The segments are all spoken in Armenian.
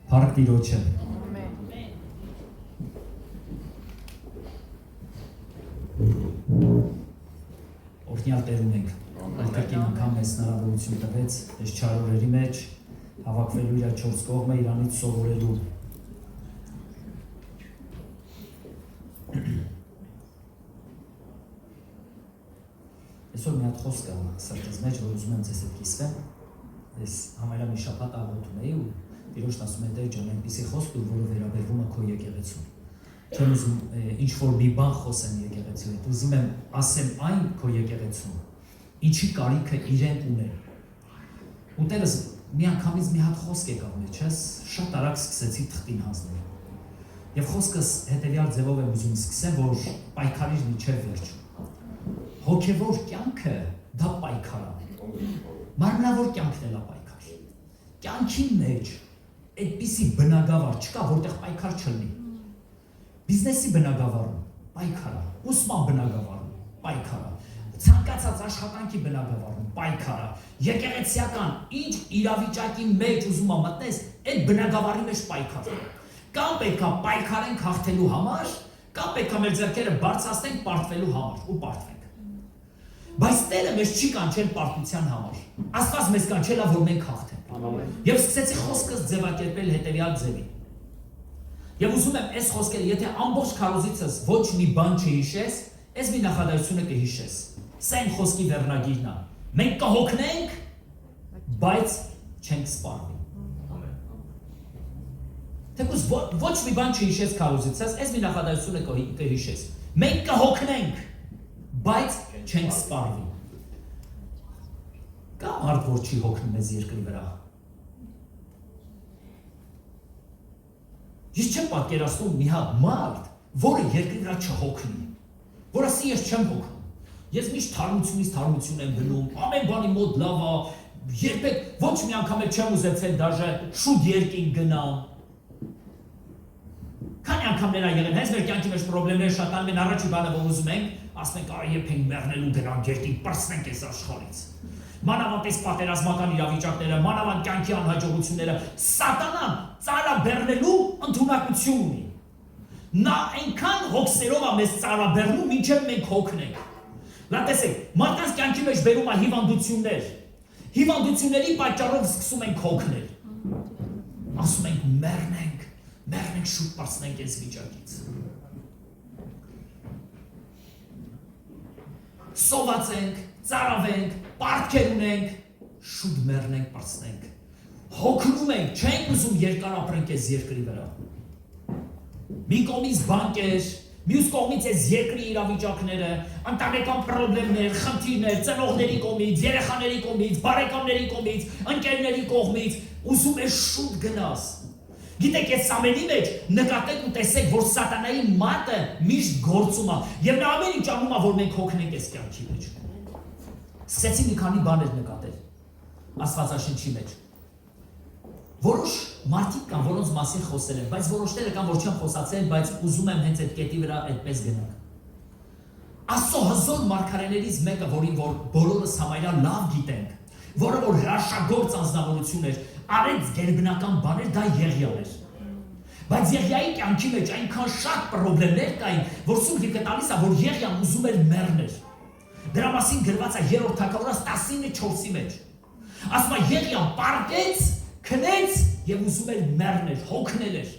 Փառք Տիրոջը։ Օրհնյալ Տեր ունենք։ Այդքան անգամ մեզ հնարավորություն տվեց այս չար օրերի մեջ հավաքվելու իր չորս կողմը Իրանից սովորելու։ Այսօր մի հատ խոսք կա սրտիս մեջ, որ ուզում եմ ձեզ հետ կիսվեմ։ Ես համարյա մի շաբաթ աղոթում էի ու Տիրոջն ասում է Տեր ջան, այնպիսի խոսք դու, որը վերաբերվում է քո եկեղեցուն։ Չեմ ուզում ինչ-որ մի բան խոսեմ եկեղեցու հետ, ուզում եմ ասեմ այն քո եկեղեցուն, ինչի կարիքը իրենք ունեն։ Ու Տերս մի անգամից մի հատ խոսք եկավ մեջս, շատ արագ սկսեցի թղթին հանձնել։ Եվ խոսքս հետևյալ ձևով եմ ուզում սկսեմ, որ պայքարիր մինչև վերջ։ Հոգևոր կյանքը դա պայքար է։ Մարմնավոր կյանքն էլ է պայքար։ Կյանքի մեջ այդպիսի բնագավառ չկա, որտեղ պայքար չլինի։ Բիզնեսի բնագավառում պայքար է, ուսման բնագավառում պայքար է, ցանկացած աշխատանքի բնագավառում պայքար է, եկեղեցիական ինչ իրավիճակի մեջ ուզում ա մտնես, այդ բնագավառի մեջ պայքար է։ Կամ պետք է պայքարենք հաղթելու համար, կամ պետք է մեր ձեռքերը բարձրացնենք պարտվելու համար ու պարտվենք։ Բայց Տերը մեզ չի կանչել պարտության համար։ Աստված մեզ կանչել է, որ մենք հաղթենք։ Եվ սկսեցի խոսքս ձևակերպել հետևյալ ձևի։ Եվ ուզում եմ այս խոսքերը, եթե ամբողջ քարոզիցս ոչ մի բան չհիշես, այս մի նախադասությունը կհիշես։ Սա իմ խոսքի վերնագիրն է։ Մենք կհոգնենք, բայց չենք սպառվի։ Թեկուզ ոչ մի բան չհիշես քարոզիցս, այս մի նախադասությունը կհիշես։ Մենք կհոգնենք, բայց չենք սպառվի։ Կա մարդ, որ չի հոգնում մեզ երկրի վրա։ Ես չեմ պատկերացնում մի հատ մարդ, որը երկրի վրա չհոգնի, որ ասի ես չեմ հոգնում։ Ես միշտ թարմությունից թարմություն եմ գնում, ամեն բանի մոտ լավ է, երբեք ոչ մի անգամ էլ չեմ ուզեցել դաժե շուտ երկինք գնամ։ Քանի անգամներ ա եղել, հենց մեր կյանքի մեջ պրոբլեմներ շատանում են, առաջի բանը որ ուզում ենք, ասում ենք արի եփենք մեռնելու գնանք երկինք, պրծնենք այս աշխարհից։ Մանավանդ այս պատերազմական իրավիճակները, մանավանդ կյանքի անհաջողությունները, սատանան ծարաբեռնելու ընդունակություն ունի։ Նա այնքան հոգսերով է մեզ ծարաբեռնում, մինչև մենք հոգնենք։ Լավ տեսեք, մարդկանց կյանքի մեջ բերում է հիվանդություններ։ Հիվանդությունների պատճառով սկսում ենք հոգնել։ Ասում ենք մեռնենք շուտ պարծնենք այս վիճակից։ Սոված ենք, ծարավենք, պարտքեր ունենք, շուտ մեռնենք, պարծնենք։ Հոգնում ենք, չենք ուզում երկար ապրենք այս երկրի վրա։ Մի կողմից բանկեր, մյուս կողմից այս երկրի իրավիճակները, ընտանեկան պրոբլեմներ, խնդիրներ, ծնողների կողմից, երեխաների կողմից, բարեկամների կողմից, ընկերների կողմից, ուզում ես շուտ գնաս։ Գիտեք, այս ամենի մեջ նկատեք ու տեսեք, որ սատանայի մատը միշտ գործում է, եւ նա ամեն ինչ անում է, որ մենք հոգնենք այս կյանքի մեջ։ Սկսեցի մի քանի բաներ նկատել Աստվածաշնչի մեջ։ Որոշ մարդիկ կան, որոնց մասին խոսել են, բայց որոշները կան, որ չեն խոսացել, բայց ուզում եմ հենց այդ կետի վրա այդպես գնանք։ Աստծո հզոր մարգարեներից մեկը, որին որ բոլորս համարյա լավ գիտենք, որը որ հրաշագործ անձնավորություն էր, արեց գերբնական բաներ, դա Եղիան էր։ Բայց Եղիայի կյանքի մեջ այնքան շատ պրոբլեմներ կային, որ Սուրբ Գիրքը տալիս է, որ Եղիան ուզում էր մեռնել։ Դրա մասին գրված է 3-րդ թագավորաց 19:4-ի մեջ։ Ասում է Եղիան պարտեց, քնեց եւ ուզում էր մեռնել, հոգնել էր։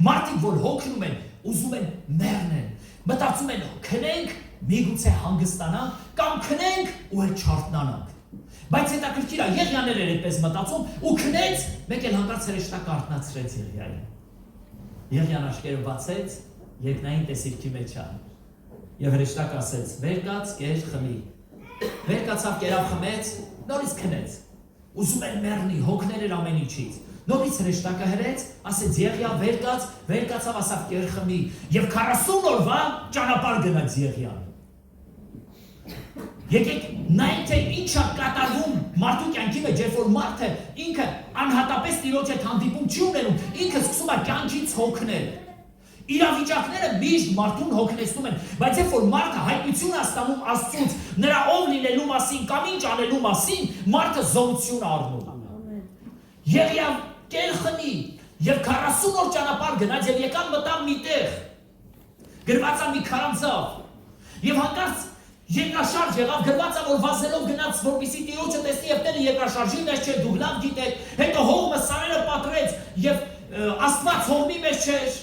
Մարդիկ, որ հոգնում են, ուզում են մեռնել, մտածում են քնենք, միգուցե հանգստանանք, կամ քնենք ու էլ չարթնանանք։ Բայց հետաքրքիր է, Եղիաներ էր այդպես մտածում ու քնեց, մեկ էլ հանկարծ հրեշտակը արթնացրեց Եղիային։ Եղիան աչքերը բացեց, երկնային տեսիլքի մեջ է։ Եվ հրեշտակը ասեց. «Վեր կաց, կեր, խմի»։ Վեր կացավ, կերավ, խմեց, նորից քնեց։ Ուզում էր մեռնի, հոգներ էր ամեն ինչից։ Նորից հրեշտակը հրեց, ասեց Եղիա, վեր կացավ, ասավ կեր, խմի։ Եվ 40 օրվա ճանապարհ գնաց Եղիան։ Եկեք նայեք, թե ինչ է կատարվում մարդու կյանքի մեջ, երբ որ մարդը ինքը անհատապես Տիրոջ հետ հանդիպում չի ունենում, ինքը սկսում է կյանքից հոգնել։ Իրավիճակները միշտ մարդուն հոգնեցնում են, բայց երբ որ մարդը հայտնություն է ստանում Աստծուց, նրա ով լինելու մասին կամ ինչ անելու մասին, մարդը զորություն է առնում։ Եղիան կերխնի եւ 40 օր ճանապարհ գնաց եւ եկան մտան մի տեղ գրված է մի քարանձավ եւ հանկարծ երկրաշարժ եղավ գրված է որ վազելով գնաց որպեսզի տիրոջը տեսնի եւ տերը երկրաշարժի մեջ չէ դուք լավ գիտեք հետո հողմը սարերը պատրեց եւ Աստված հողմի մեջ չէր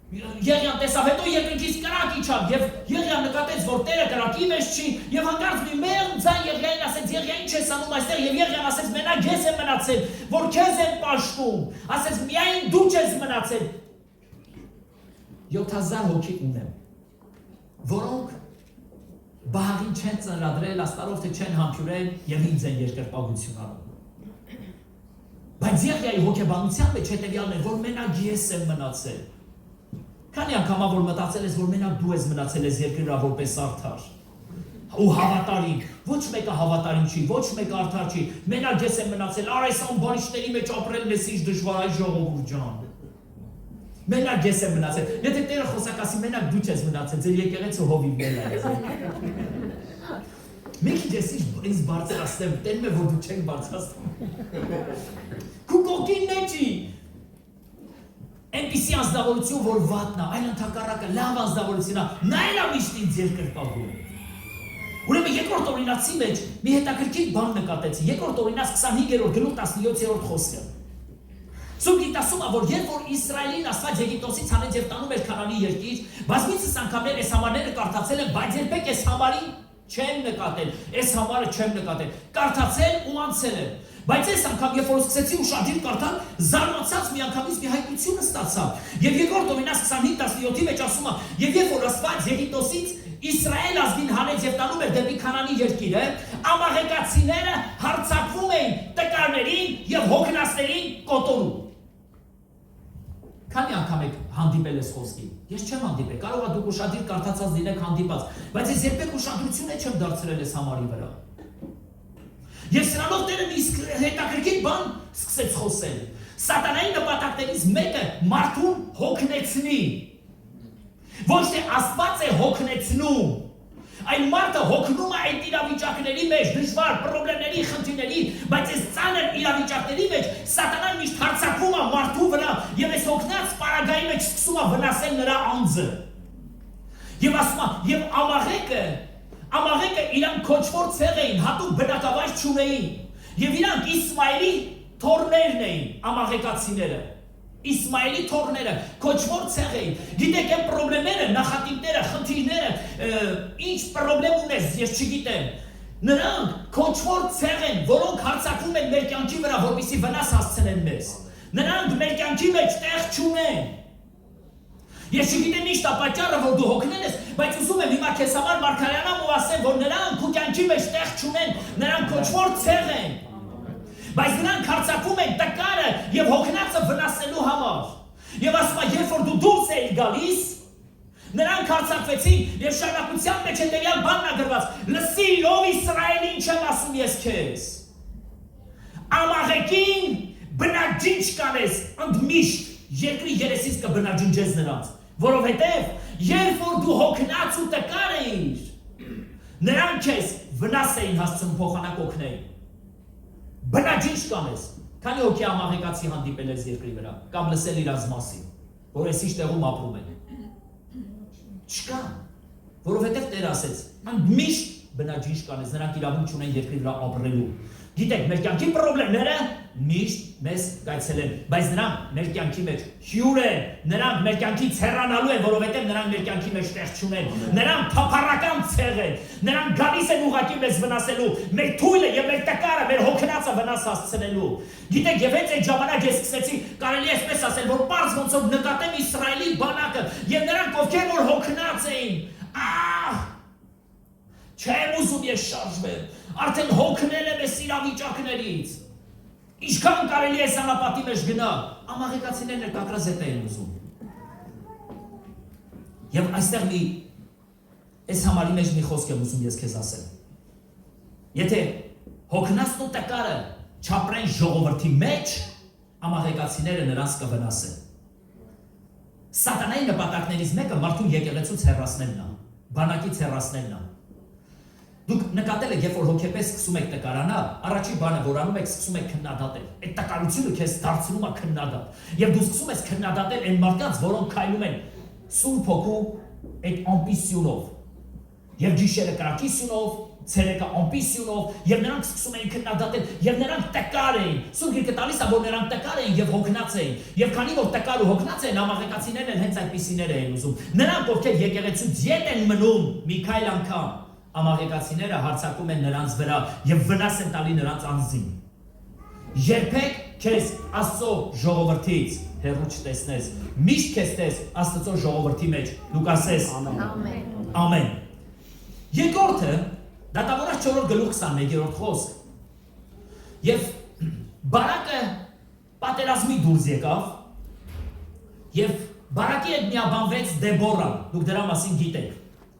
Եղիան տեսավ հետո երկնքից կրակ իջավ եւ Եղիան նկատեց որ տերը կրակի մեջ չի եւ հանկարծ մի մեղմ ձայն Եղիային ասեց Եղիա ինչ ես անում այստեղ եւ Եղիան ասեց մենակ ես եմ մնացել որ քեզ եմ պաշտում ասեց միայն դու ես մնացել 7000 հոգի ունեմ որոնք բաղին չեն ծնրադրել աստարով թե չեն համբյուրել եւ ինձ են երկրպագություն անում բայց Եղիայի հոգեբանության մեջ հետեւյալն է որ մենակ ես եմ մնացել Քանի անգամ որ մտածել ես որ մենակ դու ես մնացել ես երկրի վրա որպես արդար ու հավատարիմ ոչ մեկը հավատարիմ չի ոչ մեկը արդար չի մենակ ես եմ մնացել արես ամբարիշտերի մեջ ապրելն էս ինչ դժվար է ժողովուրդ ջան մենակ ես եմ մնացել եթե Տերը խոսակ ասի մենակ դու ես մնացել ձեր եկեղեցու հովիվներն է Մեկի ես ինձ բարձրացնեմ տենում է որ դու չեք բարձրացնում քու կողքին նեջի Այնպիսի անձնավորություն, որ վատն է, այլ ընդհակառակը լավ անձնավորություն է, նա էլ է միշտ ինձ երկրպագում։ Ուրեմն երկրորդ օրինացի մեջ մի հետաքրքիր բան նկատեցի, երկրորդ օրինաց 25-րդ գլուխ 17-րդ խոսքը։ Սուրբ Գիտասում է, որ երբ որ Իսրայելին Աստված Եգիպտոսից հանեց եւ տանում էր Քանանի երկիր, բազմիցս անգամներ այս համարները կարդացել եմ, բայց երբեք այս համարին չեմ նկատել, այս համարը չեմ նկատել, կարդացել ու անցել եմ։ Բայց այս անգամ երբ որ սկսեցի ուշադիր կարդալ, զարմացած միանգամից մի հայտնություն ստացա։ Եվ երկրորդ օրինաց 25-17-ի մեջ ասում է, եւ երբ որ Աստված Եգիպտոսից Իսրայել ազգին հանեց եւ տանում էր դեպի Քանանի երկիրը, ամաղեկացիները հարձակվում էին տկարներին եւ հոգնածներին կոտորում։ Քանի անգամ եք հանդիպել ես խոսքին։ Ես չեմ հանդիպել, կարող է դուք ուշադիր կարդացած լինեք հանդիպած, բայց ես երբեք ուշադրություն չեմ դարձրել այս համարի վրա։ Ես սրանով Տերը մի հետաքրքիր բան սկսեց խոսել։ Սատանայի նպատակներից մեկը մարդուն հոգնեցնի։ Ոչ թե Աստված է հոգնեցնում, այլ մարդը հոգնում է այդ իրավիճակների մեջ, դժվար խնդիրների, խնդիրների, բայց այս ծանր իրավիճակների մեջ Սատանան միշտ հարձակվում է մարդու վրա եւ այս հոգնած պարագայի մեջ սկսում է վնասել նրա անձը։ Եվ ասում է, եւ Ամաղեկը իրանք քոչվոր ցեղ էին, հատուկ բնակավայր չունեին։ Եվ իրանք Իսմայելի թորներն էին, ամաղեկացիները։ Իսմայելի թորները քոչվոր ցեղ էին։ Գիտեք այն խնդիրները, նախատիպները, խնդիրները, ինչ խնդրեմ ունես, ես չգիտեմ։ Նրանք քոչվոր ցեղ են, որոնք հարձակվում են մեր կյանքի վրա, որպեսզի վնաս հասցնեն մեզ։ Նրանք մեր կյանքի մեջ տեղ չունեն։ Ես չգիտեմ ինչ է պատճառը, որ դու հոգնել ես, բայց ուզում եմ հիմա քեզ համար մարգարյանամ ու ասեմ, որ նրանք քո կյանքի մեջ տեղ չունեն, նրանք քոչվոր ցեղ են։ Բայց նրանք հարձակվում են տկարը եւ հոգնածը վնասելու համար։ Եվ ասում է, երբ որ դու դուրս ես գալիս, նրանք հարձակվեցին եւ շարունակության մեջ հետեւյալ բանն է գրված. լսի, ով Իսրայելի, ինչ եմ ասում ես քեզ։ Ամաղեկին բնաջինջ կանես, ընդմիշտ երկրի երեսից կբնաջնջես նրանց, որովհետև երբ որ դու հոգնած ու տկար էիր, նրանք քեզ վնաս էին հասցնում փոխանակ օգնել։ Բնաջինջ կանես, քանի հոգի ամաղեկացի հանդիպել ես երկրի վրա, կամ լսել իրաց մասին, որ այս ինչ տեղում ապրում են։ Չկա, որովհետև Տեր ասեց, միշտ բնաջինջ կանես, նրանք իրավունք չունեն երկրի վրա ապրելու։ Գիտեք, մեր կյանքի խնդիրները միշտ մեզ կայցել են, բայց նրանք մեր կյանքի մեջ հյուր են, նրանք մեր կյանքից հեռանալու են, որովհետև նրանք մեր կյանքի մեջ տեղ չունեն, նրանք թափառական ցեղ են, նրանք գալիս են ուղղակի մեզ վնասելու, մեր թույլը եւ մեր տկարը, մեր հոգնածը վնաս հասցնելու։ Գիտեք, եւ հենց այդ ժամանակ ես սկսեցի, կարելի է այսպես ասել, որ պարզ ոնց որ նկատեմ Իսրայելի բանակը եւ նրանք ովքեր որ հոգնած էին, չեմ ուզում ես շարժվել, արդեն հոգնել եմ այս իրավիճակներից։ Ինչքան կարելի է այս անապատի մեջ գնալ, ամաղեկացիներն էլ կակրազետ էին ուզում։ Եվ այստեղ այս համարի մեջ մի խոսք եմ ուզում ես քեզ ասել։ Եթե հոգնածն ու տկարը չապրեն ժողովրդի մեջ, ամաղեկացիները նրանց կվնասեն։ Սատանայի նպատակներից մեկը մարդուն եկեղեցուց հեռացնելն է, բանակից հեռացնելն է։ Դուք նկատել եք, երբ որ հոգեպես սկսում եք տկարանալ, առաջին բանը, որ անում եք, սկսում եք քննադատել։ Այդ տկարությունը քեզ դարձնում է քննադատ։ Եվ դու սկսում ես քննադատել այն մարդկանց, որոնք քայլում են Սուրբ Հոգու այդ ամբիսիոնով։ Եվ գիշերը կրակի սյունով, ցերեկը ամբիսիոնով, եւ նրանք սկսում էին քննադատել, եւ նրանք տկար էին։ Սուրբ Գիրքը տալիս է, որ նրանք տկար էին եւ հոգնած էին։ Եվ քանի որ տկար ու հոգնած էին, ամաղեկացիներն էլ հենց այդպիսիներ էին ուզում։ Նրանք, ովքեր եկեղեցուց յետ են մնում մի քայլ անգամ, ամաղեկացիները հարձակում են նրանց վրա եւ վնաս են տալի նրանց անձին։ Երբեք քեզ Աստծո ժողովրդից հեռու չտեսնես։ Միշտ քեզ տես Աստծո ժողովրդի մեջ։ Լուկաս 6:Ամեն։ Ամեն։ Երկրորդը Դատավորաց 4 գլուխ 21-րդ խոսք։ Եվ Բարակը պատերազմի դուրս եկավ եւ Բարակի հետ միաբանվեց Դեբորան։ Դուք դրա մասին գիտեք։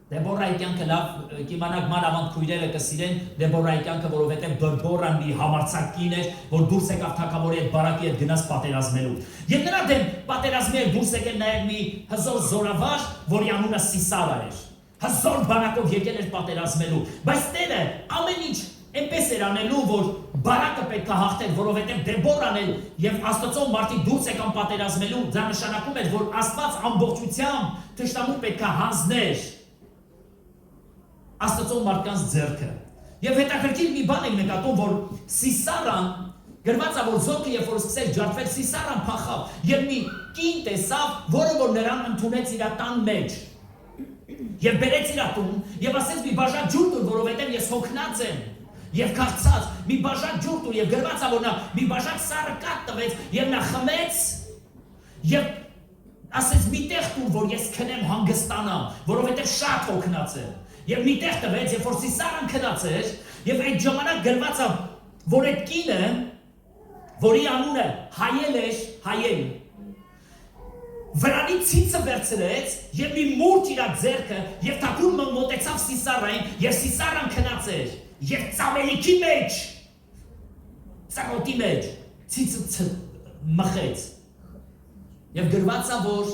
Դեբորայի կյանքը լավ կիմանաք մանավանդ քույրերը կսիրեն Դեբորայի կյանքը, որովհետեւ Դեբորան մի համարձակ կին էր, որ դուրս եկավ թագավորի հետ Բարակի հետ գնաց պատերազմելու։ Եվ նրա դեմ պատերազմի հետ դուրս եկել նաեւ մի հզոր զորավար, որի անունը Սիսարա էր։ Հզոր բանակով եկել էր պատերազմելու, բայց Տերը ամեն ինչ այնպես էր անելու, որ Բարակը պետք է հաղթեր, որովհետև Դեբորան էր եւ Աստծո մարդիկ դուրս եկան պատերազմելու, դա նշանակում էր, որ Աստված ամբողջությամբ թշնամուն պետք է հանձներ Աստծո մարդկանց ձեռքը։ Եվ հետաքրքիր մի բան եք նկատում, որ Սիսարան գրված է, որ զորքը երբ որ սկսեց ջարդվել, Սիսարան փախավ եւ մի կին տեսավ, որը որ նրան ընդունեց իր տան մեջ։ Եվ բերեց իր տուն, եւ ասեց մի բաժակ ջուր տուր, որովհետեւ ես հոգնած եմ եւ քաղցած, մի բաժակ ջուր տուր, եւ գրված է, որ նա մի բաժակ սառը կաթ տվեց եւ նա խմեց եւ ասեց մի տեղ տուր, որ ես քնեմ հանգստանամ, որովհետեւ շատ հոգնած եմ։ Եվ մի տեղ տվեց, երբ որ Սիսարան քնած էր, եւ այդ ժամանակ գրված է, որ այդ կինը, որի անունը Հայել էր, Հայել վրանի ցիցը վերցրեց եւ մի մուրջ իր ձեռքը եւ թակուն մոտեցավ Սիսարային եւ Սիսարան քնած էր եւ ծամելիքի մեջ ծառոտի մեջ ցիցը մխեց եւ գրված է որ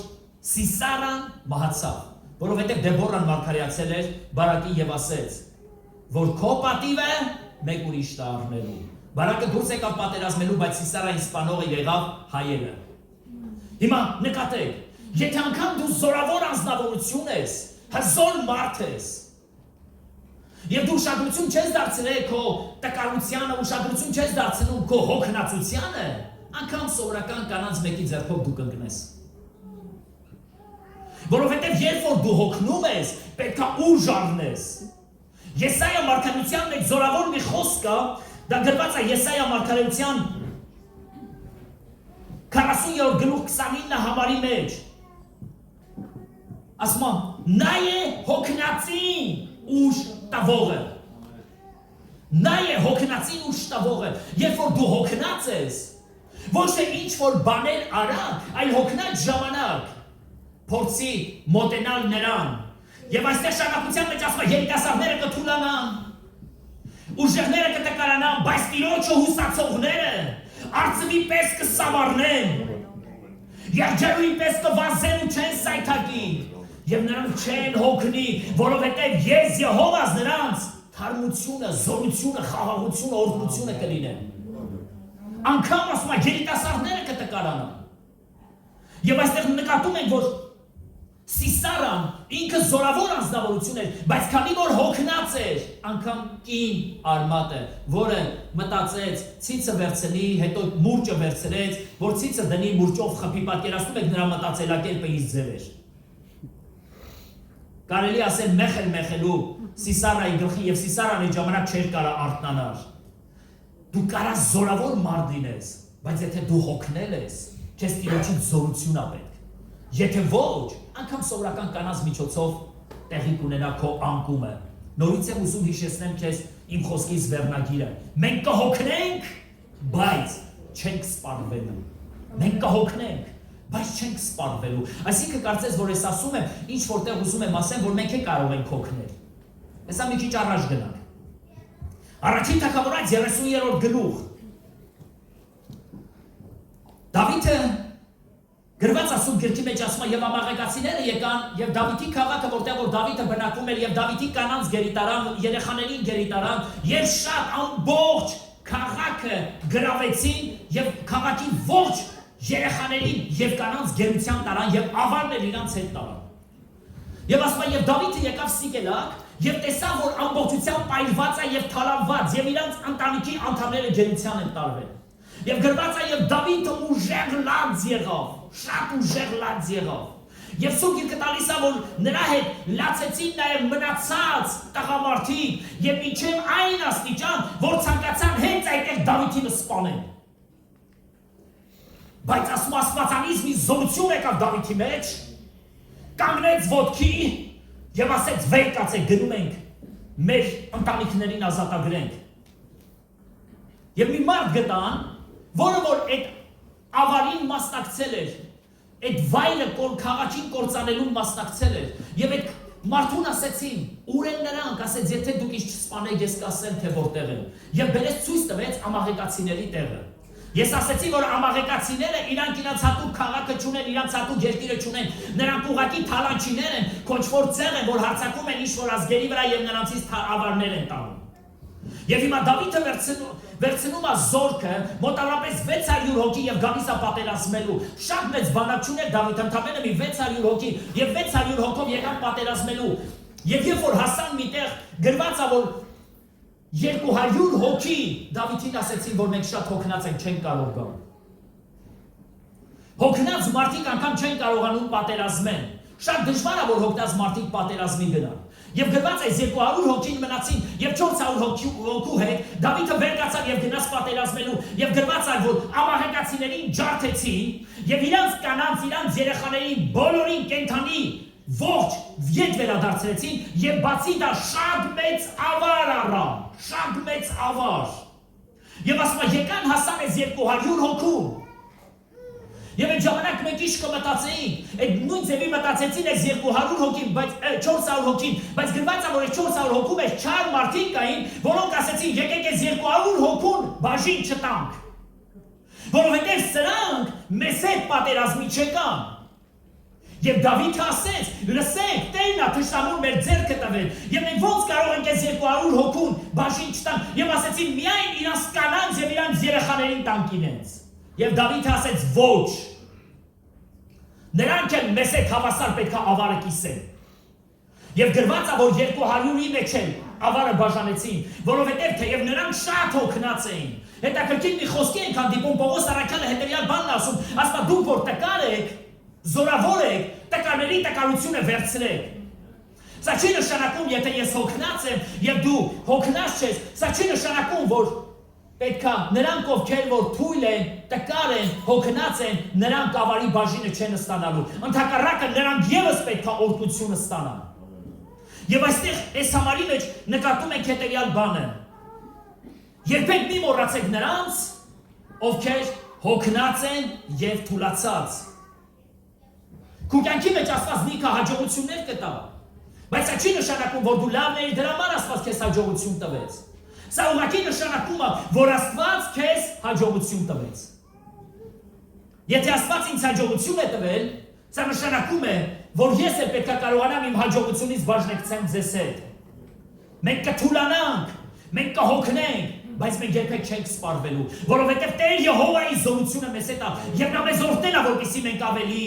Սիսարան մահացավ որովհետեւ Դեբորան մարգարեացել էր Բարակի եւ ասեց որ քո պատիվը մեկ ուրիշ տա առնելու Բարակը դուրս եկավ պատերազմելու բայց Սիսարային սպանողը եղավ Հայելը Հիմա նկատեք, եթե անգամ դու զորավոր անձնավորություն ես, հզոր մարդ ես, եւ դու ուշադրություն չես դարձրել քո տկարությանը, ուշադրություն չես դարձնում քո հոգնածությանը, անգամ սովորական կանանց մեկի ձեռքով դու կընկնես։ Որովհետեւ երբ որ դու հոգնում ես, պետք է ուժ առնես։ Եսայա մարգարեության մեջ զորավոր մի խոսք կա, դա գրված է Եսայա մարգարեության 40 գլուխ 29 համարի մեջ ասում է նա է հոգնածին ուժ տվողը նա է հոգնածին ուժ տվողը երբ որ դու հոգնած ես ոչ թե ինչ որ բաներ արա այլ հոգնած ժամանակ փորձի մոտենալ նրան եւ այստեղ շարունակության մեջ ասում է երիտասարդները կթուլանան ուժեղները կտկարանան բայց Տիրոջը հուսացողները Արծվի պես կսավառնեն, երջերուի պես կվազեն ու չեն սայթակի, և նրանք չեն հոգնի, որովհետև ես Եհովաս նրանց թարմությունը, զորությունը, խաղաղությունը, օրհնությունը կլինեն։ Անգամ ասում է երիտասարդները կտկարանան։ Եվ այստեղ նկատում ենք, որ Սիսարան ինքը զորավոր անձնավորություն էր, բայց քանի որ հոգնած էր, անգամ կին արմատը, որը մտածեց ցիցը վերցնի, հետո մուրճը վերցրեց, որ ցիցը դնի մուրճով խփի, պատկերացնում եք նրա մտածելակերպը իր ձև էր։ Կարելի ասել մեխելու Սիսարայի գլխին եւ Սիսարան այդ ժամանակ չէր կարա արթնանալ։ Դու կարաս զորավոր մարդ լինես, բայց եթե դու հոգնել ես, քեզ Տիրոջից զորություն ա պետք։ Եթե ոչ, անգամ սովորական կանանց միջոցով տեղի կունենա քո անկումը։ Նորից եմ ուզում հիշեցնեմ քեզ իմ խոսքից վերնագիրը։ Մենք կհոգնենք, բայց չենք սպառվելու։ Մենք կհոգնենք, բայց չենք սպառվելու։ Այսինքն կարծես որ ես ասում եմ, ինչ որտեղ ուզում եմ ասեմ, որ մենք կարող ենք հոգնել։ Հեսա մի քիչ առաջ գնանք։ Առաջին թագավորաց 30-րդ գլուխ։ Դավիթը Գրված ասում գրքի մեջ ասում է եւ ամաղեկացիները եկան եւ Դավիթի քաղաքը որտեղ որ Դավիթը բնակվում էր եւ Դավիթի կանանց գերի տարան, երեխաներին գերի տարան եւ շատ ամբողջ քաղաքը գրավեցին եւ քաղաքի ողջ երեխաներին եւ կանանց գերության տարան եւ ավարներ իրանց հետ տարան։ Եվ ասում է եւ Դավիթը եկավ Սիկելակ եւ տեսավ որ ամբողջությամբ պայլված է եւ թալանված եւ իրանց ընտանիքի անդամները գերության են տարվել։ Եվ գրված է եւ Դավիթը ուժեղ լաց եղավ, շատ ուժեղ լաց եղավ։ Եվ Սուրբ Գիրքը տալիս է որ նրա հետ լացեցին նաեւ մնացած տղամարդիկ եւ մինչեւ այն աստիճան որ ցանկացան հենց այդտեղ Դավիթին սպանեն։ Բայց ասում աստվածանից մի զորություն եկավ Դավիթի մեջ, կանգնեց ոտքի եւ ասեց վեր կացեք գնում ենք մեր ընտանիքներին ազատագրենք։ Եվ մի մարդ գտան, որը որ այդ ավարին մասնակցել էր, այդ վայրը քաղաքին կործանելուն մասնակցել էր, եւ այդ մարդուն ասեցին, ուր են նրանք, ասեց, եթե դուք ինձ չսպանեք, ես կասեմ, թե որտեղ են, եւ բերեց ցույց տվեց ամաղեկացիների տեղը։ Ես ասեցի, որ ամաղեկացիները իրանք իրանց հատուկ քաղաքը չունեն, իրանց հատուկ երկիրը չունեն, նրանք ուղղակի թալանչիներ են, քոչվոր ցեղ են, որ հարձակում են ինչ-որ ազգերի վրա եւ նրանցից ավարներ են տանում։ Եվ հիմա Դավիթը վերցնում է զորքը, մոտավորապես 600 հոգի եւ գալիս է պատերազմելու։ Շատ մեծ բանակ չուներ Դավիթը, ընդամենը մի 600 հոգի եւ 600 հոգով եկան պատերազմելու։ Եվ երբ որ հասան միտեղ գրված է որ 200 հոգի Դավիթին ասեցին, որ մենք շատ հոգնած ենք, չենք կարող գալ։ Հոգնած մարդիկ անգամ չեն կարողանում պատերազմեն։ Շատ դժվար է, որ հոգնած մարդիկ պատերազմի գնան։ Եվ գրված է 200 հոգին մնացին եւ 400 հոգու հետ Դավիթը վեր կացավ եւ գնաց պատերազմելու եւ գրված է որ ամաղեկացիներին ջարդեցին եւ իրանց կանանց, իրանց երեխաներին բոլորին կենթանի ողջ վիճ վերադարձրեցին եւ բացի դա շատ մեծ ավար առան, շատ մեծ ավար։ Եւ ասում է եկան հասան այս 200 հոգու։ Եվ այդ ժամանակ մենք ինչ կմտածեին, այդ նույն ձևի մտածեցին այս 200 հոգին, բայց 400 հոգին, բայց գրված է որ այս 400 հոգու մեջ չար մարդիկ կային, որոնք ասեցին եկեք այս 200 հոգուն բաժին չտանք։ Որովհետև սրանք մեզ հետ պատերազմի չեկան։ Եվ Դավիթը ասեց, լսեք, Տերն է թշնամուն մեր ձեռքը տվել, եւ մենք ոնց կարող ենք այս 200 հոգուն բաժին չտանք, եւ ասեցին միայն իրանց կանանց եւ իրանց երեխաներին տանք իրենց։ Եվ Դավիթը ասեց ոչ։ Նրանք են մեզ հետ հավասար պետք է ավարը կիսեն։ Եվ գրված է որ 200-ի մեջ են ավարը բաժանեցին, որովհետև թեև նրանք շատ հոգնած էին։ Հետաքրքիր մի խոսքի ենք հանդիպում Պողոս առաքյալը հետևյալ բանն ասում, ասում դուք որ տկար եք, զորավոր եք, տկարների տկարությունը վերցրեք։ Սա չի նշանակում, եթե ես հոգնած եմ եւ դու հոգնած ես, սա չի նշանակում, որ պետք է նրանք ովքեր որ թույլ են, տկար են, հոգնած են, նրանք ավարի բաժինը չեն ստանալու։ Ընդհակառակը նրանք եւս պետք է օրհնությունը ստանան։ Եվ այստեղ այս համարի մեջ նկատում ենք հետեւյալ բանը։ Երբեք մի մոռացեք նրանց, ովքեր հոգնած են եւ թուլացած։ Քո կյանքի մեջ Աստված նույնքան հաջողություններ կտա, բայց սա չի նշանակում, որ դու լավն ես, դրա համար Աստված քեզ հաջողություն տվեց։ Սա ուղղակի նշանակում է, որ Աստված քեզ հաջողություն տվեց։ Եթե Աստված ինձ հաջողություն է տվել, սա նշանակում է, որ ես էլ պետք է կարողանամ իմ հաջողությունից բաժնեկցեմ ձեզ հետ։ Մենք կթուլանանք, մենք կհոգնենք, բայց մենք երբեք չենք սպառվելու, որովհետև Տեր Եհովայի զորությունը մեզ հետ է, եւ նա մեզ օրհնել է, որպեսզի մենք ավելի